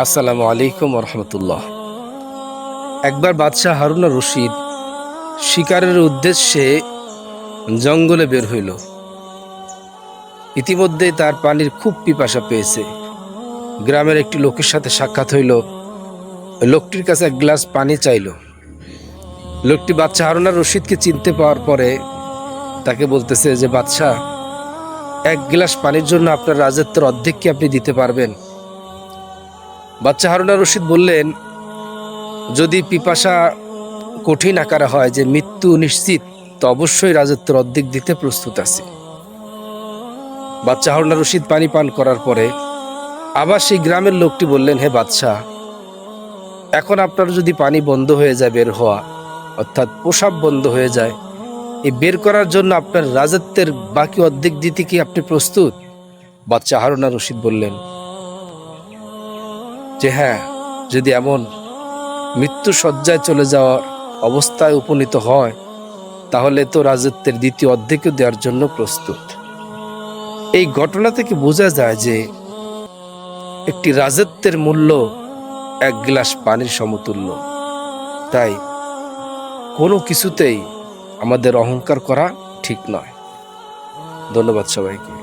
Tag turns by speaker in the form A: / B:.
A: আসসালামু আলাইকুম রহমতুল্লাহ। একবার বাদশাহ হারুন আর রশিদ শিকারের উদ্দেশ্যে জঙ্গলে বের হইল। ইতিমধ্যে তার পানির খুব পিপাসা পেয়েছে। গ্রামের একটি লোকের সাথে সাক্ষাৎ হইল। লোকটির কাছে এক গ্লাস পানি চাইল। লোকটি বাদশাহ হারুন আর রশিদকে চিনতে পাওয়ার পরে তাকে বলতেছে যে, বাদশাহ, এক গ্লাস পানির জন্য আপনার রাজত্বের অর্ধেক কি আপনি দিতে পারবেন? বাদশাহ হারুন আর রশিদ বললেন, যদি পিপাসা কঠিন আকারে হয় যে মৃত্যু নিশ্চিত, তো অবশ্যই রাজত্বের অর্ধেক দিতে প্রস্তুত আছি। বাদশাহ হারুন আর রশিদ পানি পান করার পরে আবার সেই গ্রামের লোকটি বললেন, হে বাদশাহ, এখন আপনার যদি পানি বন্ধ হয়ে যায় বের হওয়া, অর্থাৎ প্রসাব বন্ধ হয়ে যায়, এই বের করার জন্য আপনার রাজত্বের বাকি অর্ধেক দিতে কি আপনি প্রস্তুত? বাদশাহ হারুন আর রশিদ বললেন যে হ্যাঁ, যদি এমন মৃত্যু শয্যায় চলে যাওয়ার অবস্থায় উপনীত হয়, তাহলে তো রাজত্বের দ্বিতীয় অর্ধেকও দেওয়ার জন্য প্রস্তুত। এই ঘটনা থেকে বোঝা যায় যে একটি রাজত্বের মূল্য এক গ্লাস পানির সমতুল্য। তাই কোনো কিছুতেই আমাদের অহংকার করা ঠিক নয়। ধন্যবাদ সবাইকে।